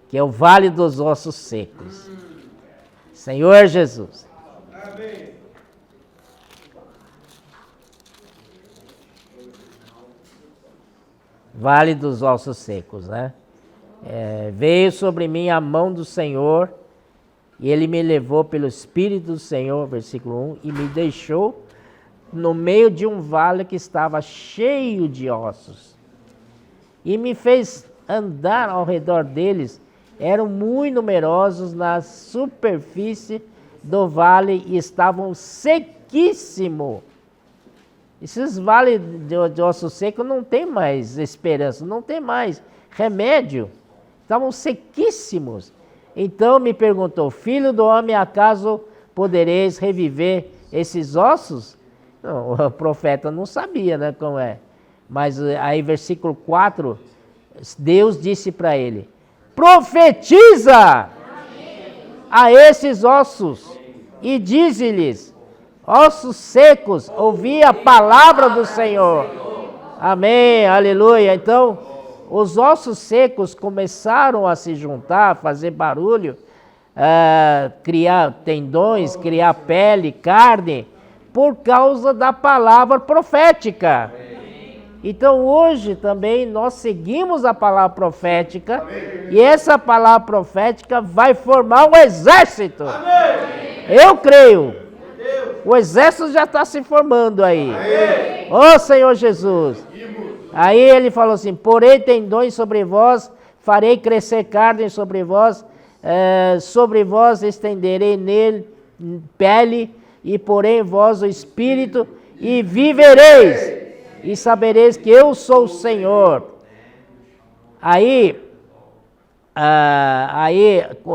Que é o vale dos ossos secos. Senhor Jesus. Amém. Vale dos ossos secos, né? Veio sobre mim a mão do Senhor, e ele me levou pelo Espírito do Senhor, versículo 1, e me deixou no meio de um vale que estava cheio de ossos. E me fez andar ao redor deles, eram muito numerosos na superfície do vale e estavam sequíssimos. Esses vales de osso seco não tem mais esperança, não tem mais remédio. Estavam sequíssimos. Então me perguntou, filho do homem, acaso podereis reviver esses ossos? Não, o profeta não sabia, né, como é. Mas aí versículo 4, Deus disse para ele, profetiza a esses ossos e dize-lhes, ossos secos, ouvi a palavra do Senhor. Amém, aleluia. Então, os ossos secos começaram a se juntar, a fazer barulho, criar tendões, criar pele, carne, por causa da palavra profética. Então, hoje também nós seguimos a palavra profética, e essa palavra profética vai formar um exército. Eu creio. O exército já está se formando aí. Ô Senhor Jesus. Aí ele falou assim, porei tendões sobre vós, farei crescer carne sobre vós estenderei nele pele, e porei em vós o espírito, e vivereis, e sabereis que eu sou o Senhor. Aí,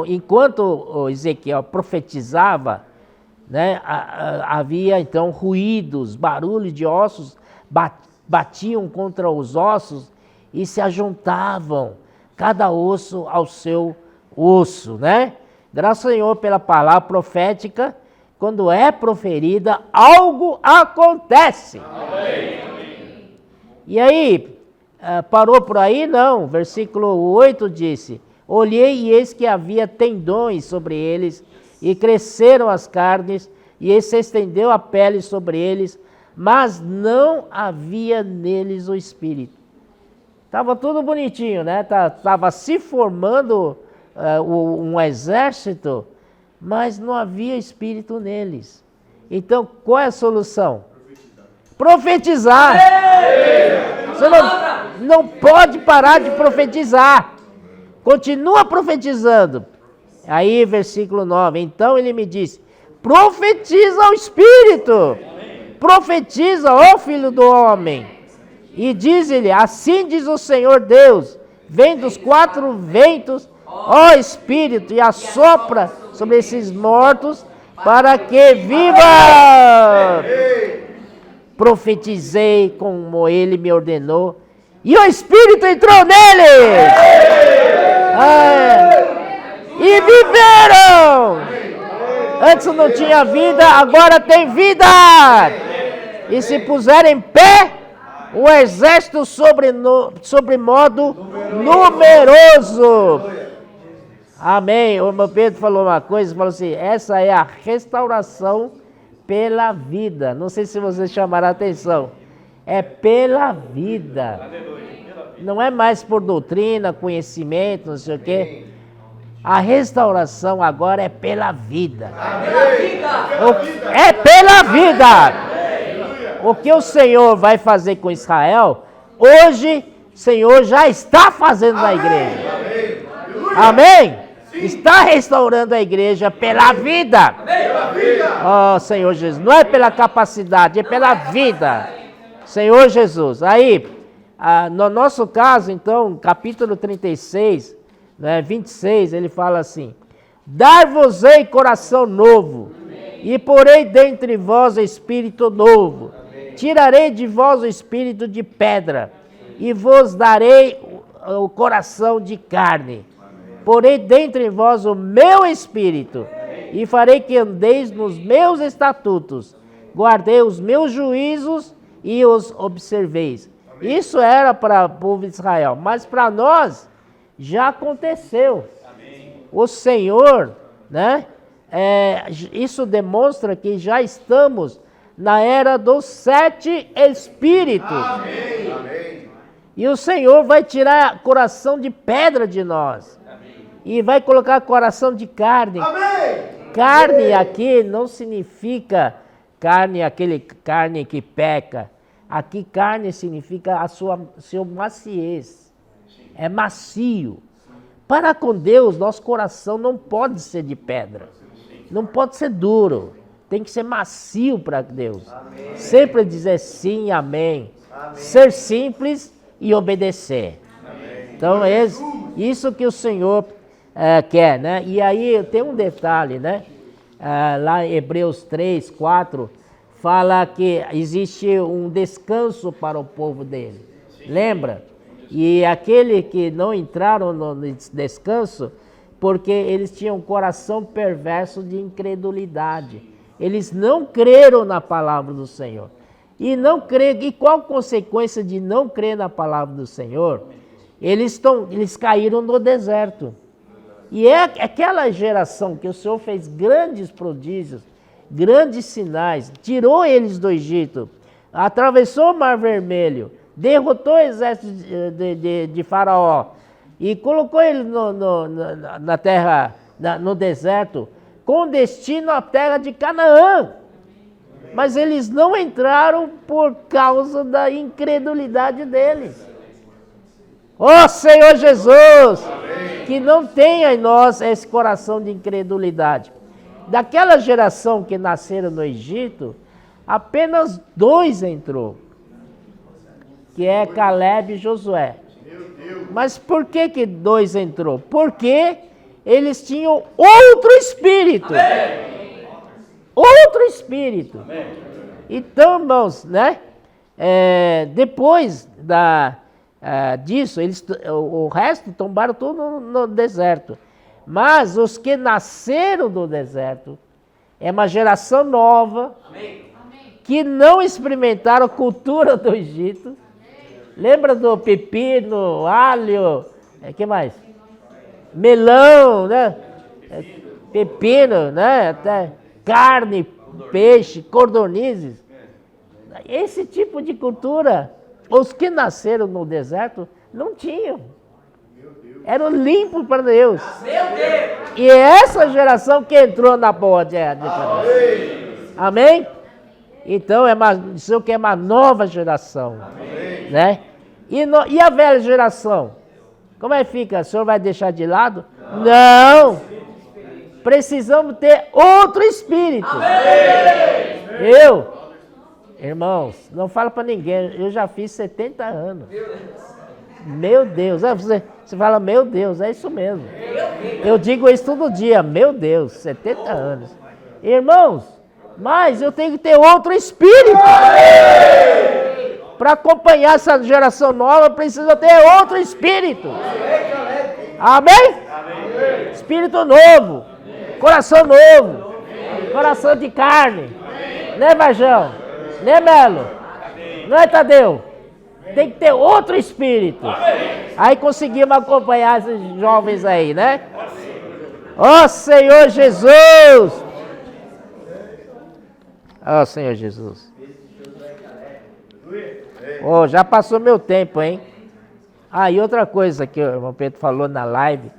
enquanto Ezequiel profetizava, né, havia então ruídos, barulho de ossos, batiam contra os ossos e se ajuntavam, cada osso ao seu osso, né? Graças ao Senhor pela palavra profética, quando é proferida, algo acontece. Amém. E aí, parou por aí? Não, versículo 8 disse, olhei e eis que havia tendões sobre eles, e cresceram as carnes, e se estendeu a pele sobre eles, mas não havia neles o espírito. Estava tudo bonitinho, né? Estava se formando um exército, mas não havia espírito neles. Então, qual é a solução? Profetizar. Você não pode parar de profetizar. Continua profetizando. Aí, versículo 9, então ele me disse, profetiza ao Espírito, profetiza, ó Filho do Homem, e diz-lhe, assim diz o Senhor Deus, vem dos quatro ventos, ó Espírito, e assopra sobre esses mortos, para que viva. Profetizei como ele me ordenou, e o Espírito entrou neles. E viveram. Antes não tinha vida, agora tem vida. E se puserem em pé, o exército sobre modo numeroso. Amém. O irmão Pedro falou uma coisa, falou assim, essa é a restauração pela vida. Não sei se vocês chamaram a atenção. é pela vida. Não é mais por doutrina, conhecimento, não sei o quê. A restauração agora é pela vida. É pela vida. O que o Senhor vai fazer com Israel, hoje o Senhor já está fazendo na igreja. Amém? Está restaurando a igreja pela vida. Oh, Senhor Jesus. Não é pela capacidade, é pela vida. Senhor Jesus. Aí, no nosso caso, então, capítulo 36, 26, ele fala assim: dar-vos-ei coração novo, e porei dentre vós espírito novo. Tirarei de vós o espírito de pedra, e vos darei o coração de carne. Porei dentre vós o meu espírito, e farei que andeis nos meus estatutos, guardei os meus juízos e os observeis. Isso era para o povo de Israel, mas para nós já aconteceu. O Senhor, né? Isso demonstra que já estamos na era dos 7 espíritos. Amém. E o Senhor vai tirar coração de pedra de nós. E vai colocar coração de carne. Amém. Carne aqui não significa carne, aquele carne que peca. Aqui carne significa a sua maciez. É macio. Para com Deus, nosso coração não pode ser de pedra. Não pode ser duro. Tem que ser macio para Deus. Amém. Sempre dizer sim, amém. Amém. Ser simples e obedecer. Amém. Então, isso que o Senhor quer, né? E aí tem um detalhe, né? Lá em Hebreus 3, 4, fala que existe um descanso para o povo dele. Sim. Lembra? E aquele que não entraram no descanso, porque eles tinham um coração perverso de incredulidade. Eles não creram na palavra do Senhor. E qual a consequência de não crer na palavra do Senhor? Eles caíram no deserto. E é aquela geração que o Senhor fez grandes prodígios, grandes sinais, tirou eles do Egito, atravessou o Mar Vermelho, derrotou o exército de Faraó e colocou ele na terra, no deserto, com destino à terra de Canaã. Mas eles não entraram por causa da incredulidade deles. Ó Senhor Jesus, que não tenha em nós esse coração de incredulidade. Daquela geração que nasceram no Egito, apenas 2 entrou, que é Caleb e Josué. Mas por que 2 entrou? Porque eles tinham outro espírito. Outro espírito. Então, irmãos, né? Depois disso, o resto tombaram tudo no deserto. Mas os que nasceram do deserto é uma geração nova, que não experimentaram a cultura do Egito. Lembra do pepino, alho, que mais? Melão, né? Pepino, né? Até carne, peixe, cordonizes. Esse tipo de cultura, os que nasceram no deserto não tinham. Eram limpos para Deus. E é essa geração que entrou na boa de Deus. Amém? Então, isso que é uma nova geração. Amém. Né? E a velha geração? Como é que fica? O senhor vai deixar de lado? Não! Precisamos ter outro espírito. Amém. Irmãos, não fala para ninguém, eu já fiz 70 anos. Meu Deus, você fala, meu Deus, é isso mesmo. Eu digo isso todo dia, meu Deus, 70 anos. Irmãos, mas eu tenho que ter outro espírito. Para acompanhar essa geração nova, precisa ter outro espírito. Amém? Espírito novo, coração novo, coração de carne. Né, Varjão? Né, Melo? Não é, Tadeu? Tem que ter outro espírito. Aí conseguimos acompanhar esses jovens aí, né? Ó Senhor Jesus! Ó Senhor Jesus. Oh, já passou meu tempo, hein? Ah, e outra coisa que o irmão Pedro falou na live,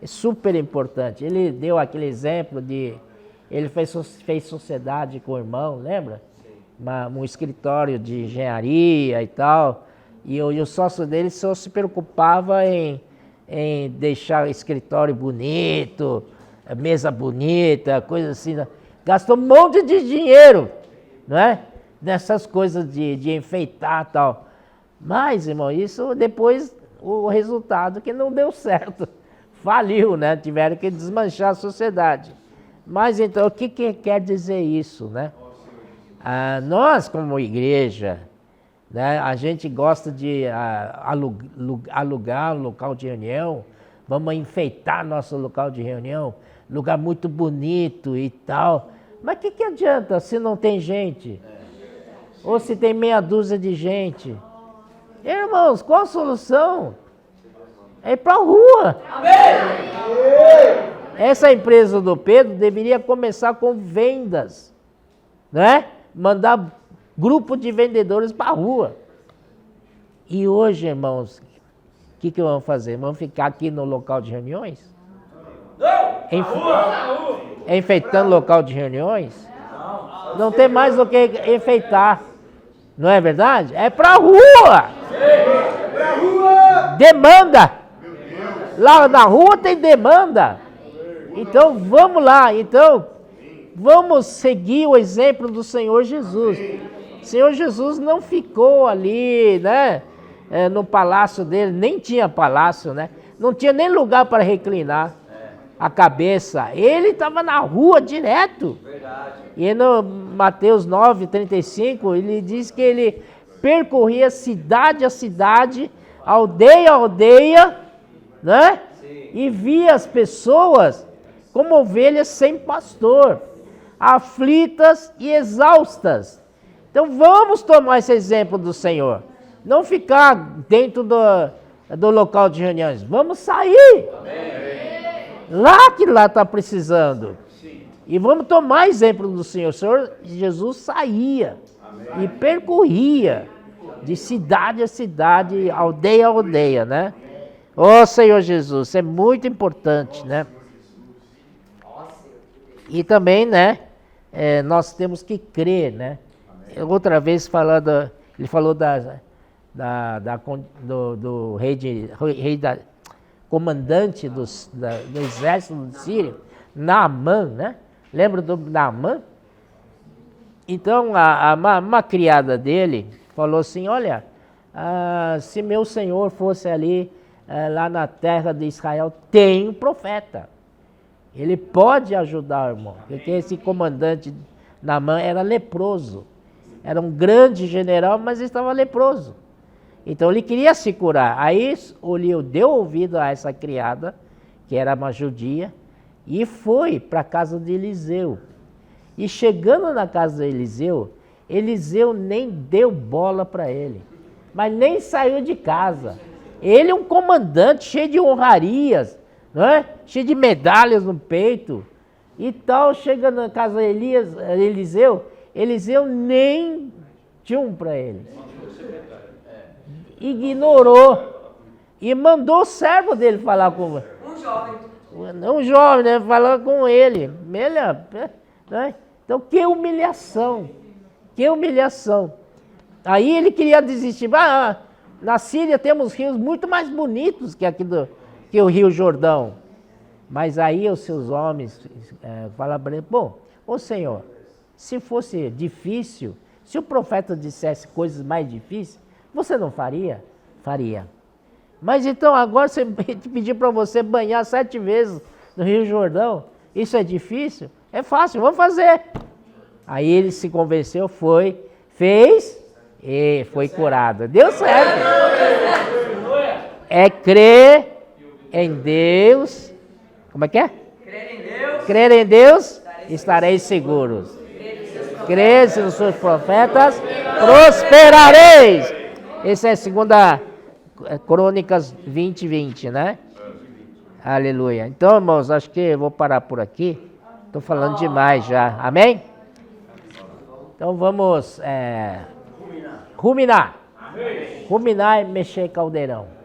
é super importante. Ele deu aquele exemplo de... Ele fez sociedade com o irmão, lembra? Um escritório de engenharia e tal. E o sócio dele só se preocupava em deixar o escritório bonito, mesa bonita, coisa assim. Gastou um monte de dinheiro, não é? Nessas coisas de enfeitar e tal. Mas, irmão, isso depois o resultado que não deu certo. Faliu, né? Tiveram que desmanchar a sociedade. Mas então, o que quer dizer isso, né? Nós, como igreja, né, a gente gosta de alugar um local de reunião, vamos enfeitar nosso local de reunião, lugar muito bonito e tal. Mas o que adianta se não tem gente? Ou se tem meia dúzia de gente? Irmãos, qual a solução? É ir para a rua. Amém! Essa empresa do Pedro deveria começar com vendas, né? Mandar grupo de vendedores para a rua. E hoje, irmãos, o que vamos fazer? Vamos ficar aqui no local de reuniões? Enfeitando local de reuniões? Não tem mais o que enfeitar. Não é verdade? É para a rua! Demanda! Lá na rua tem demanda. Então vamos lá. Então vamos seguir o exemplo do Senhor Jesus. O Senhor Jesus não ficou ali, né? No palácio dele, nem tinha palácio, né? Não tinha nem lugar para reclinar a cabeça. Ele estava na rua direto. E no Mateus 9:35, ele diz que ele percorria cidade a cidade, aldeia a aldeia, né? Sim. E via as pessoas como ovelhas sem pastor, aflitas e exaustas. Então vamos tomar esse exemplo do Senhor. Não ficar dentro do local de reuniões. Vamos sair. Amém. Lá está precisando. Sim. E vamos tomar exemplo do Senhor. O Senhor Jesus saía. Amém. E percorria de cidade a cidade, aldeia a aldeia, né? Ó Senhor Jesus, isso é muito importante, né? E também, né, nós temos que crer, né? Outra vez falando, ele falou do comandante do exército do Sírio, Naamã, né? Lembra do Naamã? Então, uma criada dele falou assim, olha, se meu senhor fosse ali, lá na terra de Israel, tem um profeta. Ele pode ajudar, irmão. Porque esse comandante Naamã era leproso. Era um grande general, mas estava leproso. Então ele queria se curar. Aí Eliú deu ouvido a essa criada, que era uma judia, e foi para a casa de Eliseu. E chegando na casa de Eliseu, Eliseu nem deu bola para ele, mas nem saiu de casa. Ele é um comandante cheio de honrarias, não é? Cheio de medalhas no peito e tal. Chega na casa de Eliseu nem tchum para ele. Ignorou e mandou o servo dele falar com ele. Um jovem, né? Falar com ele. Né? Então, que humilhação. Que humilhação. Aí ele queria desistir. Na Síria temos rios muito mais bonitos que que o Rio Jordão. Mas aí os seus homens falaram para ele, bom, ô Senhor, se fosse difícil, se o profeta dissesse coisas mais difíceis, você não faria? Faria. Mas então agora você pedir para você banhar 7 vezes no Rio Jordão, isso é difícil? É fácil, vamos fazer. Aí ele se convenceu, fez e foi curado. Deu certo. É crer em Deus. Como é que é? Crer em Deus, estareis seguros. Crede nos seus profetas, prosperareis. Esse é 2 Crônicas 20:20, né? Aleluia. Então, irmãos, acho que eu vou parar por aqui. Estou falando demais já. Amém? Então vamos ruminar. Ruminar é mexer caldeirão.